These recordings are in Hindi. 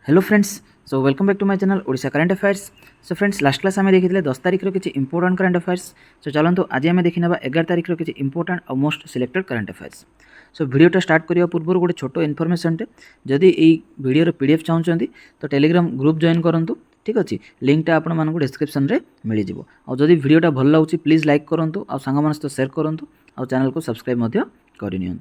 Hello friends, so welcome back to my channel Odisha current affairs. So friends, last class आम देखी 10 तारिख किसी इंपोर्टाट करंट अफेयर्स। सो चलते आज आम देखी 11 तारिख किसी इंपोर्टाट और मोस्ट सिलेक्टेड करंट अफेयर्स। सो वीडियोटा स्टार्ट करने पूर्व गोटे छोट इनफर्मेशन टे, जदि वीडियो पीडीएफ चाहते तो टेलीग्राम ग्रुप जॉइन करूँ। ठीक अच्छे, लिंकटा आपण मानक डिस्क्रिप्शन में मिल जाव। और जदि वीडियोटा भल लगे प्लीज लाइक करूँ और सांग सहित सेयार करूँ और चैनल को सब्सक्राइब करनी।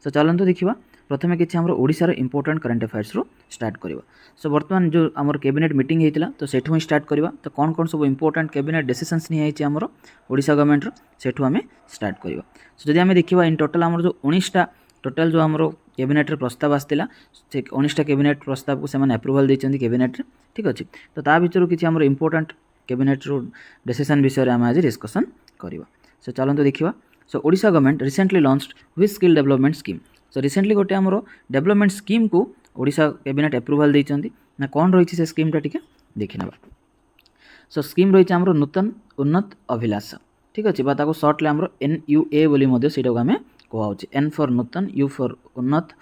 सो चलते देखा प्रथम किसी आम ओडिशार इंपोर्टाट करंट अफेयर्स रू स्टार्ट करवा। सो बर्तमान जो आम कैबिनेट मीटिंग होता तो सेठू ही स्टार्ट करवा। तो कौन कौन सब इंपोर्टाट कैबिनेट डिसीजंस नहीं आमर ओडिशा गवर्नमेंट सेठू आम स्टार्ट करवा। सो जदि आम देखा इन टोटाल आम जो 19टा टोटाल जो आम कैबिनेट प्रस्ताव आसाला से 19टा कैबिनेट प्रस्ताव को सेमाने अप्रूवल देते कैबिनेट। ठीक अच्छे, तो ता भर किसी आम इंपोर्टाट कैबिनेट रू डिसीजन विषय में आज डिस्कसन करवा। सो चलते देखा। So Odisha government recently launched which skill development scheme. So recently गोटे आमर डेवलपमेंट स्कीम को ओडिशा कैबिनेट अप्रूवल देइचंदी ना कौन रही से स्कीमटा टिके देखि नबा। सो स्कीम रही आमर नूतन उन्नत अभिलाष। ठीक अच्छे, ताको सर्टले आमर NUA बोली मध्य सेटा आम कहुचे। N for Nutan, U for उन्नत,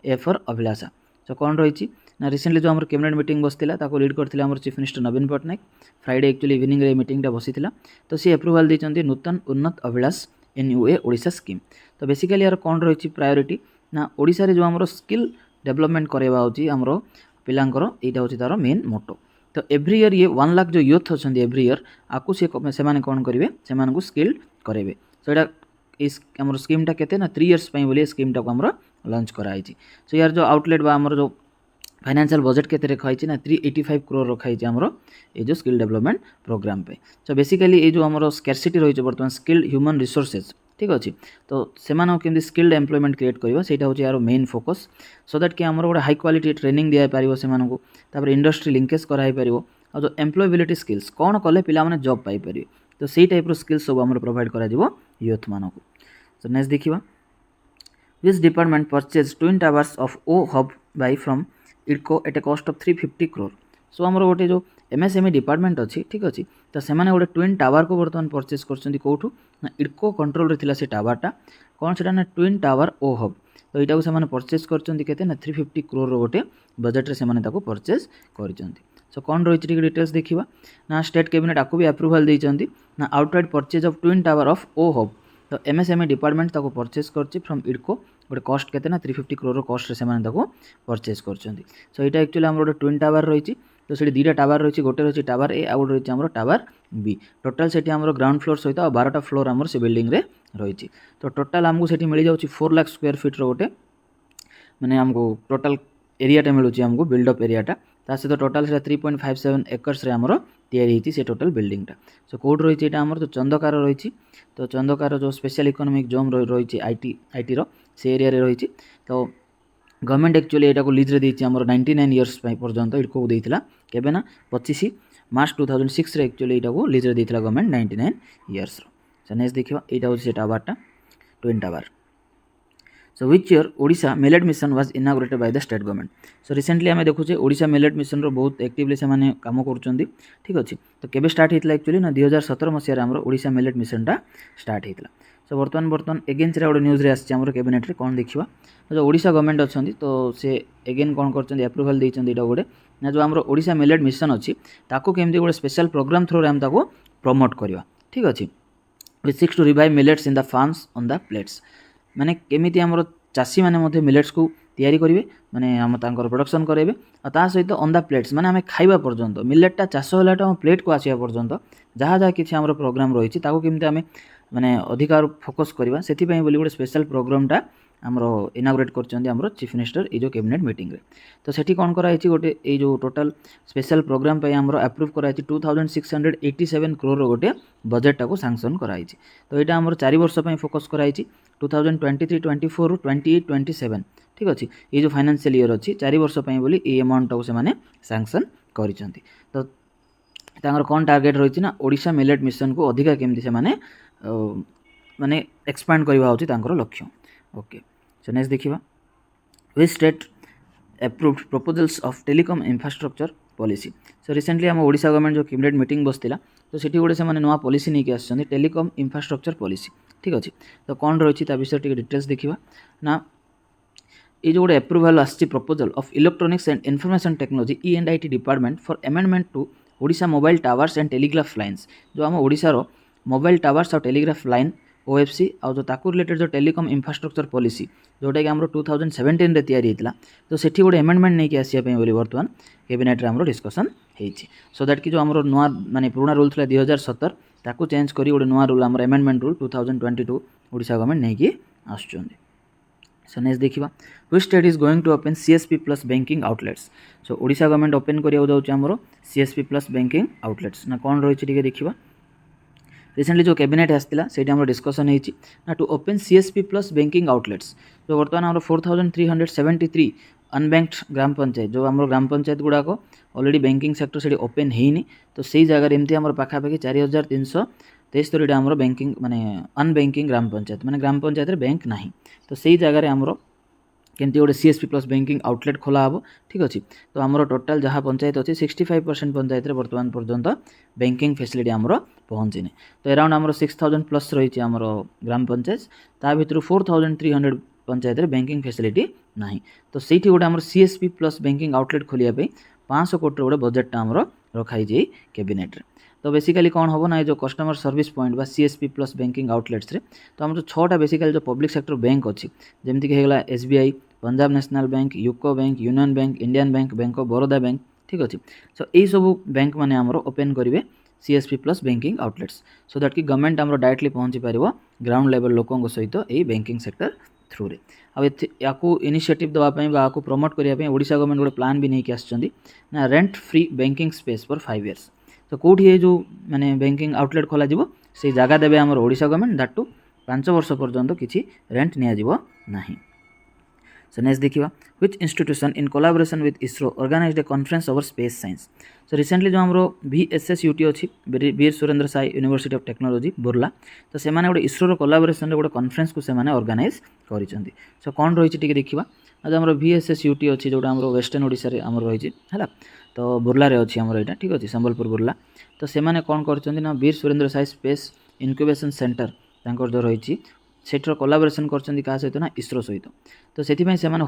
A फॉर अभिलाषा। सो कौन रही ना रिसेंटली जो आमर कैबिनेट मीटिंग बसला ताको लीड करते आमर चीफ मिनिस्टर नवीन पट्टनायक। फ्राइडे एक्चुअली इवनिंग रे मीटिंगटा बसीला, तो सी अप्रूवल देइचंदी नूतन उन्नत अभिलाष NUA ओडिशा स्कीम। तो बेसिकली यार कौन रही प्रायोरिटी ना ओडिशा रे जो आमर स्किल डेवलपमेंट करवा होची आमर पिलांकर एटा होची तार मेन मोटो। तो एव्री ईयर ये 1 लाख जो यूथ अच्छा एव्री ईयर आपको से माने कौन करेंगे से स्किल करेंगे। सो यहाँ इस आमर स्कीमटा केते ना 3 इयर्स बोली स्कीमटा को आमर लॉन्च कराई। सो यार जो आउटलेट बा आमर जो फाइनेंशियल बजेट केते रखाई ना 385 करोड़ रखाई आमर ये जो स्किल डेवलपमेंट प्रोग्राम पे। सो बेसिकली ये जो आमर स्कैरसिटी रही बर्तमान स्किल्ड ह्यूमन रिसोर्सेज। ठीक अच्छे, तो से केमती स्किल्ड एम्प्लॉयमेंट क्रिएट करवा सेटा होची यार मेन फोकस। सो दैट कि आमर गोटे हाई क्वालिटी ट्रेनिंग दिया पारिबो सेमानकु, तापर इंडस्ट्री लिंकेज कराई पारिबो और जो एम्प्लॉयबिलिटी स्किल्स कौन कले पिला माने जॉब पाई पारिबे। तो सेही टाइप रो स्किल्स सब आमर प्रोवाइड करा जिवो यूथ मानकु। सो नेक्स्ट देखिबा, which department purchase twin towers of O hub by from IDCO at a cost of 350 crore. So आमर गोटे जो MSME डिपार्टमेंट अच्छी। ठीक अच्छे, तो से गोटे ट्विन टावर को बर्तमान परचेज कर इडको कंट्रोल रे से टावरटा कौन से ना ट्विन टावर ओ हब। तो यहाँ से परचेज कर 350 करोड़ गोटे बजेट्रे से परचेज कर। सो कौन रही डिटेल्स देखा ना स्टेट कैबिनेट आपको भी अप्रूवल देती ना outright purchase of twin tower of O hub. तो MSME डिपार्टमेंट ताको परचेज कर फ्रॉम इडको गोटे कॉस्ट के 350 करोड़ कॉस्ट से परचेज कर। सो यहाँ एक्चुअली आम गोटे ट्विन टावर रही। तो से 2टा टावर रही, गोटे रही टावर ए आउ रही आम टावर बी। टोटाल से ग्राउंड फ्लोर सहित 12टा फ्लोर आम से बिल्डिंग रे रही। तो टोटाल आमको से मिल जाऊँ 4 लाख स्क्वायर फीट रोटे मैंने आमको टोटाल एरियाटा मिलूँ आमको बिल्डअप एरियाटा। ता सहित टोटाल से 3.57 एकर्स आमर तैयारी से टोटाल बिल्डिंगटा। सो कौट रही है आमर तो चंदकार रही। तो चंदकार जो स्पेशल इकोनॉमिक जोन रही आईटी से एरिया रही। तो गवर्नमेंट एक्चुअली यहाँ को लीज रे आमर 99 इयर्स पर्यंत इडको को देता केबे ना 25 मार्च 2006 रे एक्चुअली यहाँ को लीज रे देता गवर्नमेंट 99 इयर्स। सो नेक्स्ट देखा यहाँ हूँ से टावरटा twin tower. So which year Odisha millet mission was inaugurated by the state government. So recently आम देखुचे ओडिशा मिलेट मिशन रो बहुत एक्टिवली से माने काम करुँच। ठीक अच्छे, तो केबे स्टार्ट होता एक्चुअली ना 2017 मसीह आमर ओडिशा मिलेट मिशनटा स्टार्ट होता। सो बर्तमान एगेन से गोटे न्यूज़ आम कैबिनेट रे कौन देखा जो ओडिशा गवर्नमेंट अच्छा तो से एगेन कौन कर अप्रूवल देते गोटे ना जो आम ओडिशा मिलेट मिशन अच्छी ताको केमती गोटे स्पेशल प्रोग्राम थ्रू आम ताको प्रमोट करवा। ठीक अच्छे, which seeks to revive millets in the farms on the plates. माने केमिति आमर चाषी माने मिलेट्स को तैयारी करेंगे माने आम तांकर प्रोडक्शन करेंगे और ता सहित ऑन द प्लेट्स माने आम खाइबा पर्यंत मिलेटटा चाष होलाटा आम प्लेट को आसिया पर्यंत जहाँ जहाँ किसी आमर प्रोग्राम रही केमती आम माने अधिकार फोकस करवा से बोली गोटे स्पेशल प्रोग्रामटा आमर इनागुरेट कर चीफ मिनिस्टर ये जो कैबिनेट मीटिंग रे। तो सेठी कौन कराई गोटे ये जो टोटाल स्पेशल प्रोग्राम पे आमर अप्रूव कराई 2687 करोड़ गोटे बजेटा को सैंक्शन कराई। तो यहाँ आमर 4 वर्ष फोकस कराई 2023-24 रु 28-27। ठीक अच्छे, ये जो फाइनेंशियल ईयर अच्छी 4 वर्ष बोली ये अमाउंट को से सैंक्शन कर। तो तांगर कौन टार्गेट रही ना ओडिशा मिलेट मिशन को अधिका केमती से माने एक्सपांड करवा होची तांकर लक्ष्य। ओके, सो नेक्स्ट देखिबा, which state approved proposals of telecom infrastructure policy. So recently आम ओडिशा गवर्नमेंट जो कैबिनेट मीटिंग बसला तो सेठी गोटे से नुआ पॉलिसी नहीं आसछन्ती टेलीकॉम इंफ्रास्ट्रक्चर पॉलिसी। ठीक अच्छे, तो कौन रही विषय टी डिटेल्स देखा ना ये जो गोटे एप्रुवाल आसी proposal of electronics and information technology E&IT department for amendment to Odisha mobile towers and telegraph lines जो आम ओडिशार मोबाइल टावर्स और टेलीग्राफ लाइन OFC आउ जो ताकू रिलेटेड जो टेलीकॉम इंफ्रास्ट्रक्चर पॉलिसी जोटा कि आम 2017 रे तैयारी होता तो सेठी गोटे एमेंडमेंट नहीं आसापी बोली बर्तमान कैबिनेट आम डिस्कसन होती सो दैट कि जो आम नुआ माने पुराना रूल था 2017 ताकू चेंज करी गोटे नुआ रूल आम एमेंडमेंट रूल 2022 ओडिशा गवर्नमेंट नहीं आसुच्चंदी। सो नेक्स्ट देखिबा which state is going to open CSP plus banking outlets. So Odisha government open करिया जाउछ हमरो CSP प्लस बैंकिंग आउटलेट्स ना कोन रहिछि टिके देखिबा रिसेंटली जो कैबिनेट आसला से डिस्कसन होती ना to open CSP plus banking outlets जो बर्तमान आम 4373 अनबैंक्ड ग्राम पंचायत जो आम ग्राम पंचायत गुड़ाक ऑलरेडी बैंकिंग सेक्टर से ओपन होनी तो सही जगह एमती आम पाखापाखि 4373 आम बैंकिंग माने अनबैंकिंग ग्राम पंचायत माने ग्राम पंचायत रे बैंक ना तो सही जगह आमर केमती गोटे CSP प्लस बैंकिंग आउटलेट खोला हम ठीक अच्छे तो आमर टोटाल जहाँ पंचायत अच्छी 65% पंचायत रे वर्तमान पर्यंत बैंकिंग फैसिलिटी आमर पहुँचीनी तो अराउंड आमर 6000 प्लस रही आमर ग्राम पंचायत ता भर 4300 पंचायत रे बैंकिंग फैसिलिटी ना तो सही गोटे आमर CSP प्लस बैंकिंग आउटलेट खोलिया 500 कोटी गोटे बजेटा आमर रखाई कैबिनेट रे तो बेसिकली कौन हम ना जो कस्टमर सर्विस पॉइंट बा CSP प्लस बैंकिंग आउटलेट्स रे तो आम जो 6टा बेसिकली जो पब्लिक सेक्टर बैंक अच्छी जमीक होगा SBI Punjab national bank UCO bank union bank Indian bank bank of Baroda bank ठीक अच्छे सो यही सब बैंक मैंने आमर ओपन करेंगे CSP plus banking outlets so that कि गवर्नमेंट आमर डायरेक्टली पहुँची पार ग्राउंड लेवल लोकों सहित यही बैंकिंग सेक्टर थ्रू रे या इनिशिएटिव देवाई आपको प्रमोट करने ओडिशा गवर्नमेंट गोटे प्लान भी नहीं आसुँच ना rent free banking space for 5 years तो कौटी ये जो माने बैंकिंग आउटलेट खोल से जगह देवे आम ओडिशा गवर्नमेंट दैट टू 5 वर्ष पर्यंत किसी रेंट नि। सो नेक्स्ट देखिए which institution in collaboration with ISRO organised a conference over space science. So recently जो आम VSSUT अच्छी Veer Surendra Sai university of technology Burla तो से गोटे इसरो कोलाबोरेशन गोटे कॉन्फ्रेंस को से ऑर्गेनाइज कर सो कौन रही देखा आज आम VSSUT अच्छी जोटा आम वेस्टर्न ओडिशा रे आम रही है तो बुर्ला रे अच्छी आमर यहाँ ठीक अच्छे संबलपुर बुर्ला तो से कौन कर Veer Surendra Sai space incubation centre जो रही सेठर कोलाबोरेशन कर सहित ना इसरो सहित तो से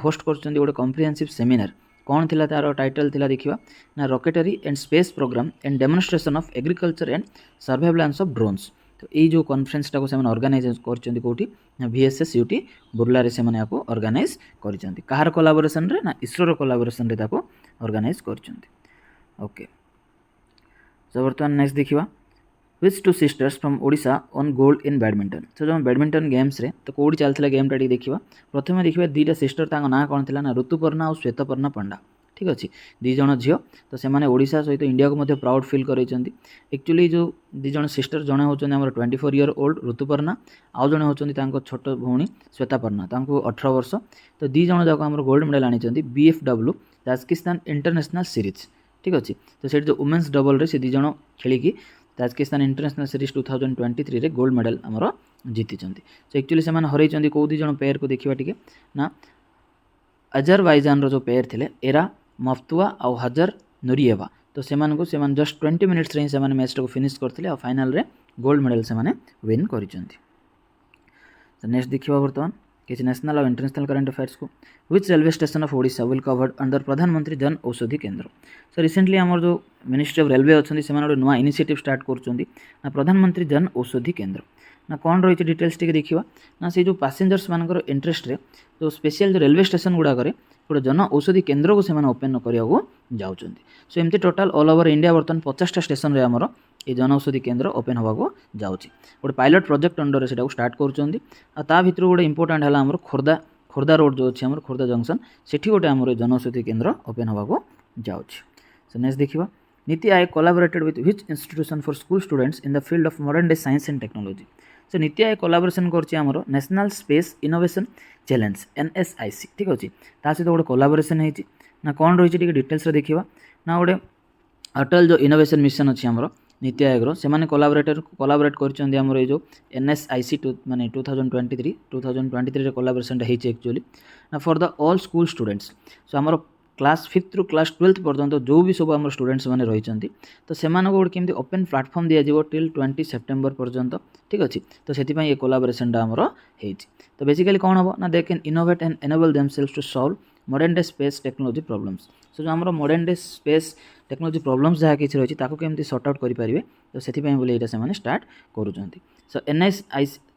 होस्ट कर गोटे कम्प्रिहेंसिव सेमिनार कौन थी तार टाइटल थी देखा ना rocketry and space programme and demonstration of agriculture and surveillance of drones तो ये जो कॉन्फ्रेंस टाक से ऑर्गेनाइज कर कौटी VSSUT बुर्ला रे से ऑर्गेनाइज कर कोलाबोरेशन रे ना इसरो कोलाबोरेशन रे ताको ऑर्गेनाइज कर ओके। सो बर्तमान नेक्स्ट देखिए which two sisters from Odisha on gold in badminton. तो जो बैडमिंटन गेम्स रे तो कौटी चलता गेमटा देखा प्रथम देखिए दुईटा सिस्टर ना कौन थी ना ऋतुपर्णा और श्वेतपर्णा पंडा ठीक अच्छे दीज झील तो से ओडिशा सहित इंडिया को मध्य प्राउड फील कर एक्चुअली जो दीज सिस्टर जड़े होती 24 year old ऋतुपर्णा आउ जड़े होती छोट भौणी श्वेतापर्णा 18 वर्ष तो दीज जाक आम गोल्ड मेडल आनी BFW ताजिकिस्तान इंटरनेशनल सीरीज ठीक अच्छे तो से जो वुमेन्स डबल रे से दीज खेलिकी ताजिकिस्तान इंटरनेशनल सीरीज 2023 रे गोल्ड मेडल आमर जीति सो एक्चुअली से हरई कौ दीज पेयर को देखा टी ना अजरबैजान रो जो पेयर थे एरा मफ्तुआ और हजर नुरिएवा तो से जस्ट 20 minutes रे मैच को फिनिश करते और फाइनल रे गोल्ड मेडल से विन कर। नेक्स्ट देखिए बर्तमान किसी नेशनल और इंटरनेशनल करंट अफेयर्स को which railway station of Odisha will covered under प्रधानमंत्री जन औषधि केंद्र। सो रिसेंटली आमर जो मिनिस्ट्री ऑफ रेलवे अच्छी से नुआ इनिशिएटिव स्टार्ट कर प्रधानमंत्री जन औषधि केंद्र ना कौन रही डिटेल्स टी देखा ना से जो पैसेंजर्स मानकर इंटरेस्ट रे जो स्पेशल जो रेलवे स्टेशन गुड़ाक गोटे जन औषधि केन्द्र को से ओपन करने जाऊँ सो एमती टोटाल ऑल ओवर इंडिया बर्तमान 50टा स्टेशन रे आमर ये जन औषधि केन्द्र ओपन होगा जाऊँगी गोटे पायलट प्रोजेक्ट अंडर से स्टार्ट कर भितर गोटे इंपोर्टाट है आमर खोर्धा रोड जो अच्छे खोर्धा जंक्शन सेठी गोटे आमर जन औषधि केन्द्र ओपन होगा जाऊँगी। सो नेक्स्ट देखिए NITI Aayog collaborated with which institution for school students in the field of modern day science and technology. So NITI Aayog collaboration कर national space innovation challenge NSIC ठीक अच्छे सहित गोटे कोलाबोरेशन होती ना कौन रही डिटेल्स देखा ना गोटे अटल जो इनोवेशन मिशन अच्छी आमर नीति आयोग से कोलाबोरेट कर जो NSIC माने 2023 रे कोलाबोरेशन होती एक्चुअली ना for the all school students so आमर क्लास 5th रु क्लास 12th पर्यंत जो भी सब आम स्टूडेंट्स मैंने रही तो से गोटे केमती ओपन प्लाटफर्म दिज्व टिल 20 सेप्टेम्बर पर्यंत ठीक अच्छे तो से ये कोलाबोरेशन आमर होती तो बेसिकली कौन हम ना they can innovate and enable themselves to solve modern day space technology problems so जो आम modern day space technology problems जहाँ किसी रही केमती सॉर्ट आउट करेंगे तो से बोले से स्टार्ट करूँ सो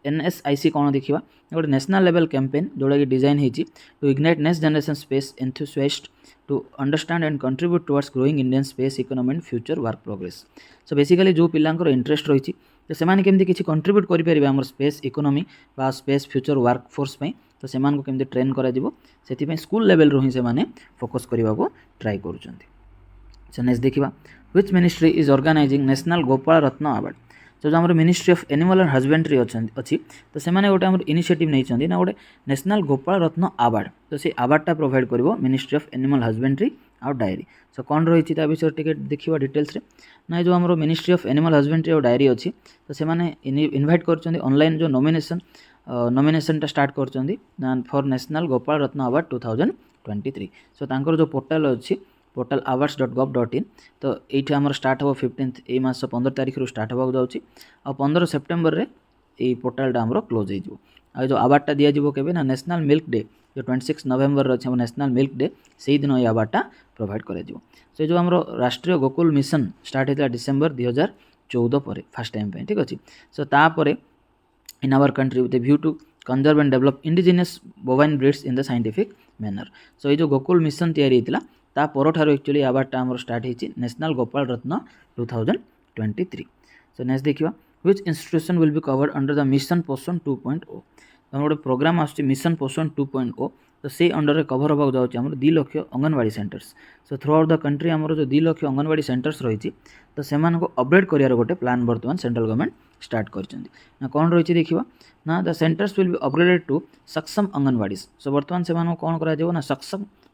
NSIC कौन देखा गोटे नेशनल लेवल कैंपेन जोड़ा कि डिजाइन होती to ignite next generation space enthusiast to understand and contribute towards growing Indian space economy and future work progress so basically जो पिलांकर इंटरेस्ट रही तो से केमती कंट्रीब्यूट करेंगे आम स्पेस इकोनॉमी बा स्पेस फ्यूचर वर्क फोर्स तो से केमती ट्रेन कर स्कूल लेवल रू ही से फोकस करने को ट्राई कर नेक्स्ट देखा which ministry is organising national Gopal Ratna award तो जो ministry of animal and husbandry अच्छी तो से गोटे इनिशिएटिव नहीं ना गोटे नेशनल गोपाल रत्न अवार्ड तो से अवार्डटा प्रोवाइड कर मिनिस्ट्री ऑफ एनिमल हस्बेंड्री आउ डायरी सो कौन रही विषय टी देखा डिटेल्स ना जो आम मिनिस्ट्री ऑफ एनिमल हस्बेंड्री और डायरी अच्छी तो से इनवाइट कर ऑनलाइन जो नॉमिनेशनटा स्टार्ट कर for national Gopal Ratna award 2023 सो तांकर जो पोर्टाल अच्छी पोर्टाल awards.gov.in तो ये आम स्टार्ट हम 15th ये मास 15 तारीख स्टार्ट होगा जाऊँगी आ 15 सेप्टेम्बर रे ये पोर्टालटा आम क्लोज हो जो अवार्डटा दिज्व के ना नेशनल मिल्क डे जो 26 नवेम्बर अच्छे नेशनल मिल्क डे से दिन ये अवार्डटा प्रोवाइड कर जो आम राष्ट्रीय गोकुल मिशन स्टार्ट होता डिसेम्बर 2014 पर फर्स्ट टाइम पे ठीक अच्छे सो तापर in our country with view to conserve and develop indigenous bovine breeds in the scientific manner so ये गोकुल मिशन तैयारी होता ता परठार एक्चुअली अवार्डटा आम स्टार्ट होती नेशनल गोपाल रत्न 2023 सो नेक्स्ट देखा which institution will be covered under the mission पोषण 2.0 तो गोटे प्रोग्राम आस मिशन पोषण 2.0 तो से अंडर कवर होगा जाऊँगी आम 2 lakh anganwadi centres so through out the country आम जो 2 लाख अंगनवाड़ी सेंटर्स रही तो से अपडेट कर गोटे प्लान बर्तमान सेंट्रल गवर्नमेंट स्टार्ट कर कौन रही देखा ना the centres will be upgraded to Saksham anganwadis सो बर्तमान से कौन करा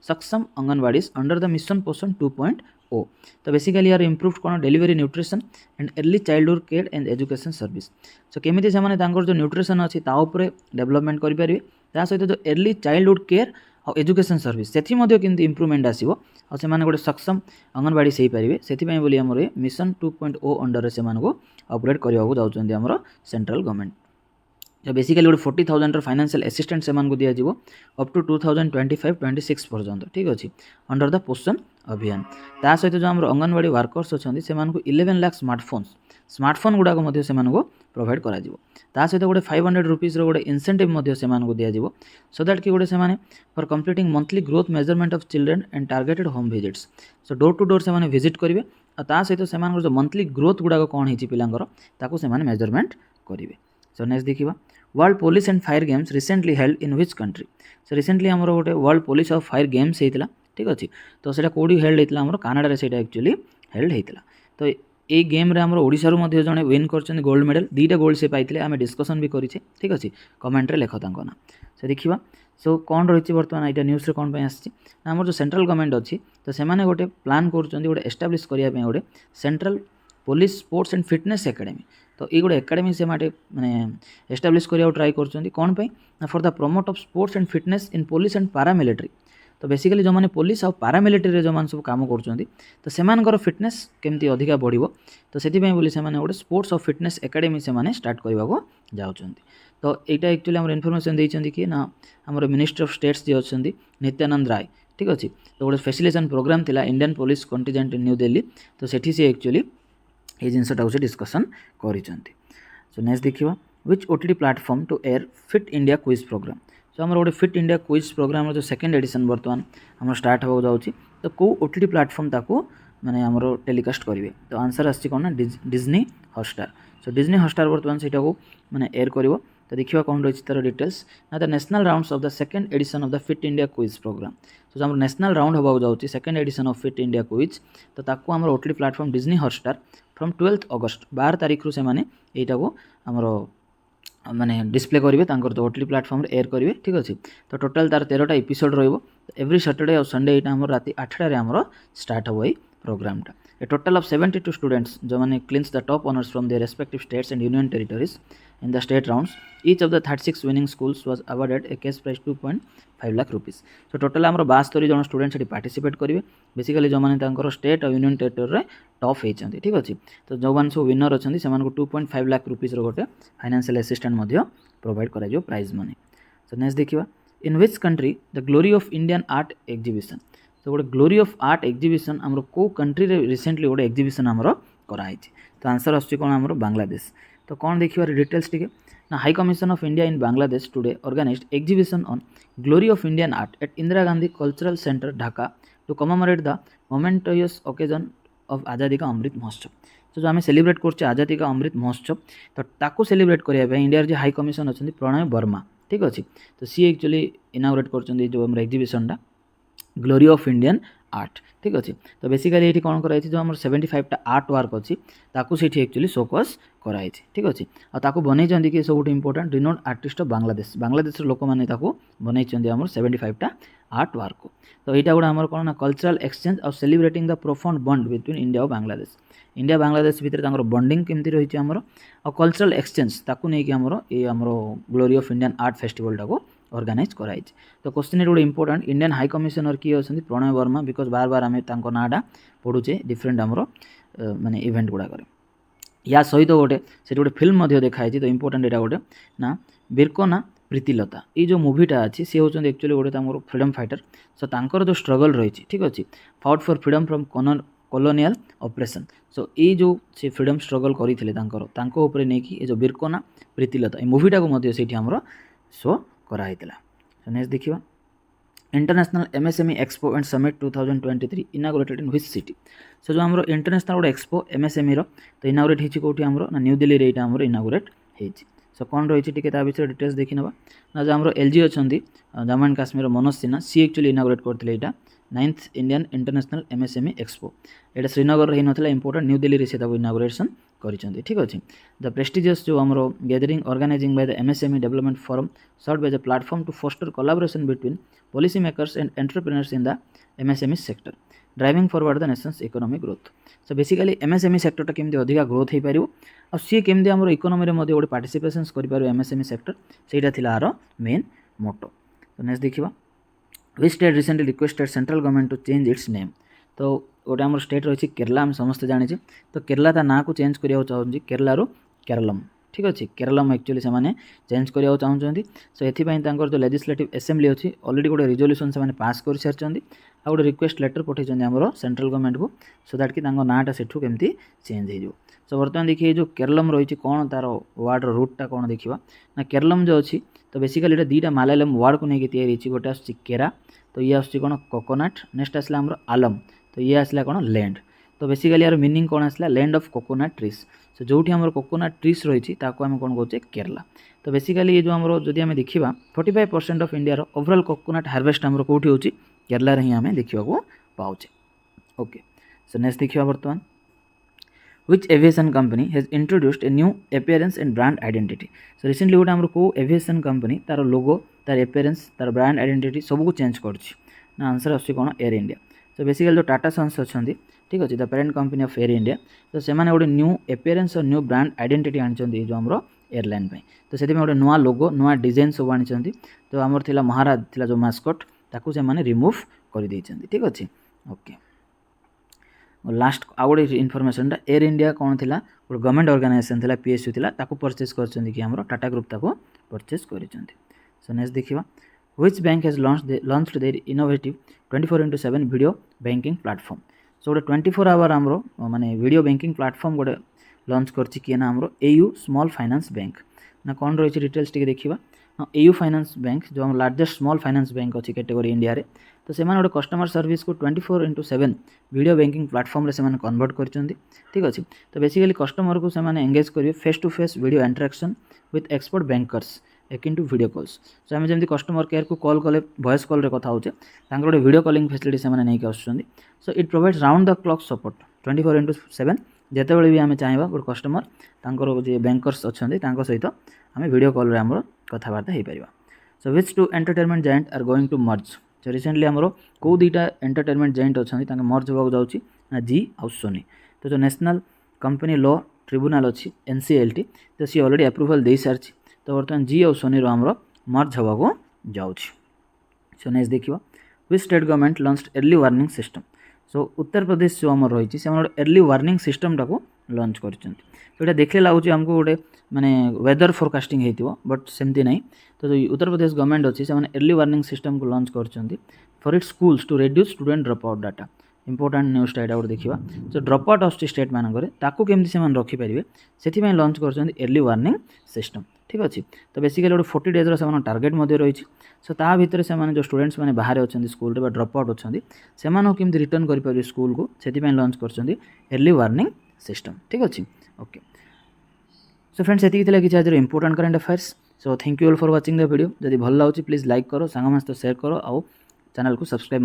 सक्षम अंगनवाड़ीज अंडर द मिशन पोषण 2.0 तो बेसिकली यार इम्प्रूव कौन delivery nutrition and early childhood care and education service so केमी से जो न्यूट्रिशन अच्छी डेवलपमेंट करेंगे ता सहित जो अर्ली चाइल्डहुड केयर और एजुकेशन सर्विस से केमती इम्प्रूवमेंट आसो से गोटे सक्षम अंगनवाड़ी से पारे से बोली आम मिशन 2.0 अंडर से अपग्रेड करने जाऊँगी आम सेंट्रल गवर्नमेंट जो बेसिकली गोटे 40,000 फाइनेंशियल असिस्टेंट से दिज्व अप टू 2025-26 पर्यंत ठीक अच्छे अंडर द पोषण अभियान ता सहित जो आम अंगनवाड़ी वर्कर्स अच्छा से 11 लाख स्मार्टफोन गुड़ाक से प्रोवाइड कर सहित गोटे 500 रुपीज गोटे इनसेंटिव से दिज्व सो दैट कि गोटे से for completing monthly growth measurement of children and targeted home visits so door to door से विजिट करेंगे और सहित से जो मंथली ग्रोथ गुड़ाक कौन होती पिलांकर ताकू से मेजरमेंट करेंगे सो नेक्स्ट देखा world police and fire games recently held in which country so recently आमर गोटे वर्ल्ड पुलिस और फायर गेम्स होता ठीक अच्छे तो से कौटी हेल्ड होता आम कानाडा से एक्चुअली हेल्ड होता तो ये गेम आम ओडिशारू जड़े विन कर गोल्ड मेडल 2टा गोल्ड से पाई आम डिस्कसन भी करें ठीक अच्छे कमेंट लेख तांको ना से देखा सो कौन रही बर्तमान यहाँ न्यूज़ कौन पे आम जो सेंट्रल गवर्नमेंट अच्छी तो से गोटे प्लान कर एस्टाब्लीश करने गोटे central police sports and fitness academy तो ये गोटे एकेडमी से माने एस्टाब्लीश करिया ट्राई कर कौन पे for the promote of sports and fitness in police and paramilitary तो बेसिकली जो मैंने पुलिस और पारामिलिट्री जो मैंने सब काम कर तो से फिटनेस केमती अधिका बढ़ो तो से बोली से गोटे स्पोर्ट्स और फिटनेस एकेडमी से स्टार्ट करने को जाऊँगी तो यहाँ एक्चुअली आम इनफर्मेशन देती कि ना आम मिनिस्ट्री ऑफ स्टेट्स जी अच्छा नित्यानंद राय ठीक अच्छे तो गोटे फैसिलिटेशन प्रोग्राम थिला Indian police contingent in new Delhi तो सेठी से एक्चुअली ये जिनसटा से डिस्कसन कर सो नेक्स्ट देखा which OTT platform to air fit India quiz programme so आम गोटे फिट इंडिया क्विज प्रोग्राम जो सेकेंड एडिशन बर्तमान आम स्टार्ट होगा जाऊँगी तो कौ ओटीटी प्लेटफॉर्म ताकू माने आमर टेलीकास्ट करेंगे तो आंसर आसी कौन ना डिज्नी हॉटस्टार सो डिज्नी हॉटस्टार बर्तमान से माने एयर कर तो देखा कौन रही तार डिटेल्स ना the national rounds of the second edition of the fit India quiz programme तो जो आम नेशनल राउंड होगा जाऊँगी second edition of fit India quiz तो ताकू आम OTT platform Disney Hotstar from 12 अगस्त 12 तारीख से यहाँ को आमर माने डिस्प्ले करेंगे जो ओटीटी प्लेटफॉर्म एयर करेंगे ठीक अच्छे तो टोटाल तार 13टा एपिसोड रही एवरी सैटरडे और संडे यहाँ रात 8टार आमर स्टार्ट हम प्रोग्रामटा ए टोटल ऑफ 72 स्टूडेंट्स जो मैंने clinch the top honours from their respective states and union territories in the state rounds. Each of the 36 winning schools was awarded a cash prize 2.5 lakh rupees. So total आमर 72 जन स्टूडेंट से पार्टिसिपेट करेंगे बेसिकली जो मैंने स्टेट और यूनियन टेरिटरी टॉप होती ठीक अच्छे तो जो मैंने सब विनर अच्छा से 2.5 लाख रुपीज गोटे फाइनेंशियल असिस्टेंट प्रोवाइड कर प्राइज मनी. सो नेक्स्ट देखा in which country the glory of Indian art exhibition. तो गोटे ग्लोरी ऑफ आर्ट एग्जिबिशन आमर को कंट्री रिसेंटली गोटे एग्जिबिशन आमर कराई तो आंसर आसुच्ची कौन आमर बांग्लादेश. तो कौन देखिए डिटेल्स टिके ना high commission of India in Bangladesh today organised exhibition on glory of Indian art at Indira Gandhi cultural centre Dhaka to commemorate the momentous occasion of Azadi ka Amrit Mahotsav. तो जो आम सेलिब्रेट कर आज़ादी का अमृत महोत्सव तो ताकू सेलिब्रेट करने इंडिया जो हाई कमिशन अच्छा प्रणय वर्मा ठीक अच्छे तो सी एक्चुअली इनागुरेट कर जो आम एग्जिबिशनटा ग्लोरी ऑफ इंडियन आर्ट ठीक अच्छे तो बेसिकली ये कौन कराई जो आम 75टा आर्ट वर्क अच्छी ताकू से एक्चुअली शोकस कराई ठीक अच्छे आकु बनई कि सब important renowned artist of Bangladesh लोक मैंने बनई आम 75टा आर्ट वर्क को. तो यहाँ गोटे आम कौन ना कल्चरल एक्सचेंज और celebrating the profound bond between India और बांग्लादेश. इंडिया बांग्लादेश भितर बॉन्डिंग केमती रही आमर और कल्चरल एक्सचेंज ताकू नहीं कि आमर ये आमर glory of Indian art festival टाको ऑर्गेनाइज कराई. तो क्वेश्चन ये गोटे इंपोर्टेंट इंडियन हाई कमिशनर किए अच्छा प्रणय वर्मा बिकज बार बार आम नाटा पढ़ुचे डिफरेंट आमर माने इवेंट गुड़ाक या सहित गोटे से गोटे फिल्म देखाई. तो इंपोर्टेंट यहाँ गोटे ना बिरकोना प्रीतिलता ये जो मूवीटा अच्छी सी होती एक्चुअली गोटे फ्रीडम फाइटर. सो तांकर जो स्ट्रगल रही ठीक अच्छे fought for freedom from colonial operation. So ये जो से फ्रीडम स्ट्रगल करते नहीं कि जो बिरकोना प्रीतिलता ये मूवीटा को आमर शो कराई. सो नेक्स्ट देखिए international MSME expo and summit 2023 inaugurated in which city. So जो आम इंटरनेशनल गोटे एक्सपो एमएसएमई तो इनागुरेट होती कौटी आमर ना न्यू दिल्ली यहाँ आमर इनागुरेट होती. सो कौन रही विषय डिटेल्स देखी ना ना जो आम एलजी अच्छा जम्मू एंड काश्मीर मनोज सिन्हा सी एक्चुअली इनागुरेट करते यहाँ 9th Indian international MSME expo. यहाँ श्रीनगर रही नाला इंपोर्टेंट न्यू दिल्ली से इनागुरेसन कर ठीक अच्छे. द प्रेस्टिजियस जो आम gathering organising by the MSME development forum serve as a platform to foster collaboration between policy makers and entrepreneurs in the MSME sector driving forward the nation's economic growth. So basically MSME sector टा केमती अधिका ग्रोथ हो पार और सी केमती आम इकोनॉमी रे गोटे पार्टिसिपेशंस कर MSME सेक्टर सेटा थिला आर मेन मोटो. तो नेक्स्ट देखिबा which state recently requested central government to change its name. तो गोटे आम स्टेट रही केरला आम समस्त जानी तो केरला ता ना को चेंज करिया चाहूँ केरलारू केरलम ठीक अच्छे केरलम एक्चुअली से चेंज करने चाहते. सो एपाई जो लेजिस्लेटिव असेंबली अच्छी ऑलरेडी गोटे रिजोल्यूशन से पास कर सारी आ गोटे रिक्वेस्ट लेटर पठे आमर सेंट्रल गवर्नमेंट को सो दैट कि नाटा सेठू केमती चेंज हो. सो बर्तमान देखिए जो केरलम रही कौन तार वार्ड रूटा कौन देखा ना केरलम जो अच्छी तो बेसिकली ये दुईटा मालयालम वार्ड को लेकिन तैयारी गोटे आसूँ केरा तो ये आसूँ कौन कोकोनट नेक्स्ट आसला आमर आलम तो ये आसला कौन लैंड. तो बेसिकली यार मीनिंग कौन आसला लैंड ऑफ कोकोनट ट्रीज. सो जो आम कोकोनट ट्रीज रही आम कौन कहे केरला. तो बेसिकली ये जो आम जदि आम देखा 45% of India overall coconut harvest आम कौटी हो केरला ही आम देखा पाचे. ओके सो नेक्स्ट देखा बर्तमान which aviation company has introduced a new appearance and brand identity. So recently गोटे आम को एविएशन कंपनी तार लोगो तार अपीयरेंस तार ब्रांड आइडेंटिटी सबको चेंज कर आंसर आसूँ कौन एयर इंडिया. सो बेसिकली जो टाटा सन्स अच्छा ठीक अच्छे the parent company of air India तो से गोटे न्यू अपीयरेंस और न्यू ब्रांड आइडेंटिटी आनी जो आम एयरलाइन तो से गोटे नुआ लोगो नुआ डिजाइन सब आनी तो आमर थिला महाराज थिला जो मास्कट ताकू से माने रिमूव कर देइछन ठीक अच्छे. ओके लास्ट आउ गोटे इनफॉरमेशनटा एयर इंडिया कौन थिला गोटे गवर्नमेंट ऑर्गेनाइजेशन थिला पीएसयू थिला ताकू परचेज करछन कि आमर टाटा ग्रुप ताकू परचेज करिछन. सो नेक्स्ट देखिबा which bank has launched their innovative 24/7 video banking platform. So गोटे 24 आवर आमर माने वीडियो बैंकिंग प्लेटफॉर्म गोटे लॉन्च करछि कि ना आमर एयू स्मॉल फाइनेंस बैंक ना कौन रही डिटेल्स टी देखा. एयू फाइनेंस बैंक जो आम लार्जेस्ट स्मॉल फाइनेंस बैंक अच्छी कैटेगरी इंडिया रे तो से गोटे कस्टमर सर्विस को 24/7 वीडियो बैंकिंग प्लेटफॉर्म से कन्वर्ट कर ठीक अच्छे. तो बेसिकली कस्टमर को से एंगेज करेंगे face to face video interaction with expert bankers akin to video calls. So आम जमी कस्टमर केयर को कॉल कले वॉइस कॉल कथा होचे गोटे वीडियो कॉलिंग फैसिलिटी से नहीं आसुँच. So it provides round the clock support 24/7 जितेबाला भी आम चाहिए गोटे कस्टमर तांकर जे बैंकर्स अच्छा सहित आम वीडियो कॉल आम कथबार्ता हो पार. So which two entertainment giant are going to merge. So recently आमर कौ दुईटा एंटरटेनमेंट जाइंट अच्छा मर्ज होगा जाऊँगी ना जी आउ सोनी। तो जो नेशनल कंपनी लॉ ट्रिब्यूनल अच्छी NCLT तो सी ऑलरेडी अप्रूवल दे सारी। तो बर्तमान जी आउ सोनी आमर मर्ज होगा जाऊँगी। सो नेक्स्ट देखिए which state government launched early warning system. So Uttar Pradesh जो आम रही है अर्ली वार्निंग सिस्टम टाक लॉन्च कर देखले लगुच आमको गोटे माने वेदर फोरकास्टिंग होती बट सेमती ना। तो जो उत्तर प्रदेश गवर्नमेंट अच्छी से अर्ली वार्निंग सिस्टम को लॉन्च कर for it schools to reduce student drop out data. Important news एटा गोटे देखा जो ड्रॉप आउट आसूँ स्टेट मानक केमती से रखिपारे से लॉन्च कर अर्ली वार्निंग सिस्टम। ठीक अच्छे तो बेसिकली गोटे 40 डेज से टार्गेट रही। सो ता भितर से जो स्टूडेंट्स मैंने बाहर अच्छा स्कूल रे ड्रॉप आउट अच्छा से केमती रिटर्न करेंगे स्कूल को से लॉन्च कर अर्ली वार्निंग सिस्टम। ठीक अच्छे ओके। सो फ्रेंड्स ये किसी आज important current affairs. So thank you all for watching the video. जब भल लगे प्लीज लाइक करो सांग तो शेयर करो आउ चैनल को सब्सक्राइब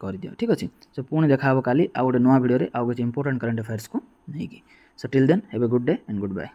कर दियो। ठीक अच्छे सो पुणी देखा काली आउ गोटे नुआ वीडियो आउ किसी इंपोर्टेंट करंट अफेयर्स को नहीं। So till then have a good day and good bye.